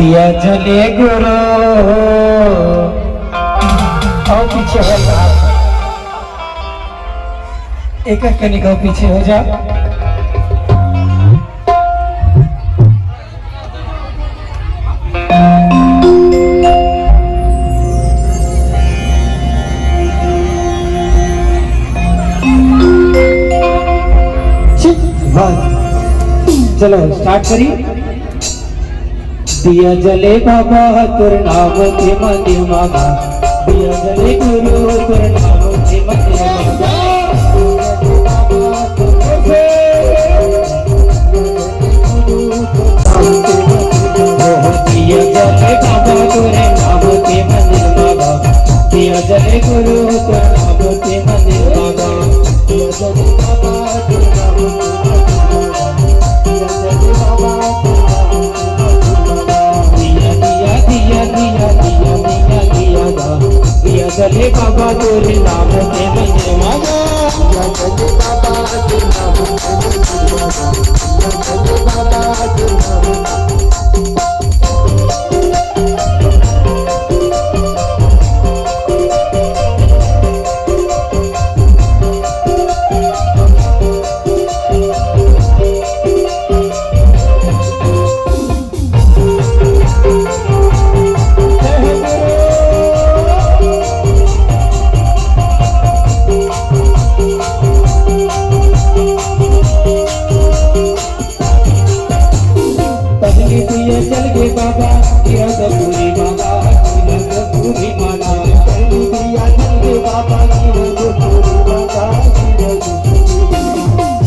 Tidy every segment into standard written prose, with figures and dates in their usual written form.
दिया जले गुरु आओ पीछे हो जा, एक कनिका पीछे हो जा। चलो स्टार्ट करी। दिया जले बाबा तुर नाम के मंदिर मागा, दिया जले गुरु तुर नाम के मंदिर मागा। दिया जले बाबा तुर नाम के मंदिर मागा, दिया जले गुरु तुर नाम के मंदिर मागा। दिया जले बाबा तुर नाम जले बाबा तोरे नाम के मंदिर मागा, जले बाबा तोरे नाम के मंदिर मागा, जले बाबा तोरे चल गे बाबा किरत पूरी माता, किरत पूरी माता। दिया चल गे बाबा किरत पूरी माता,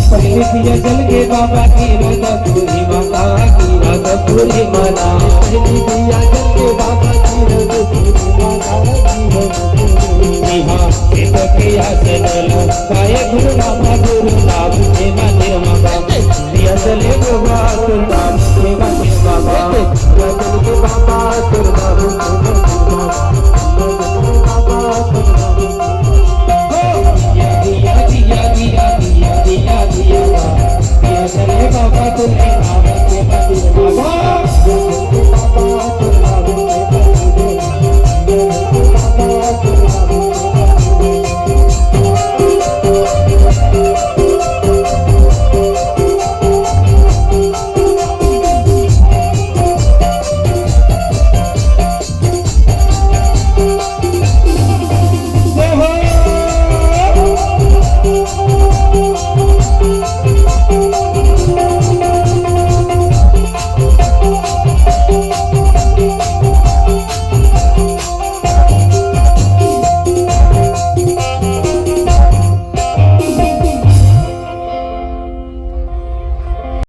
पहले दिया चल गे बाबा किरत पूरी माता, किरत पूरी माता। पहले दिया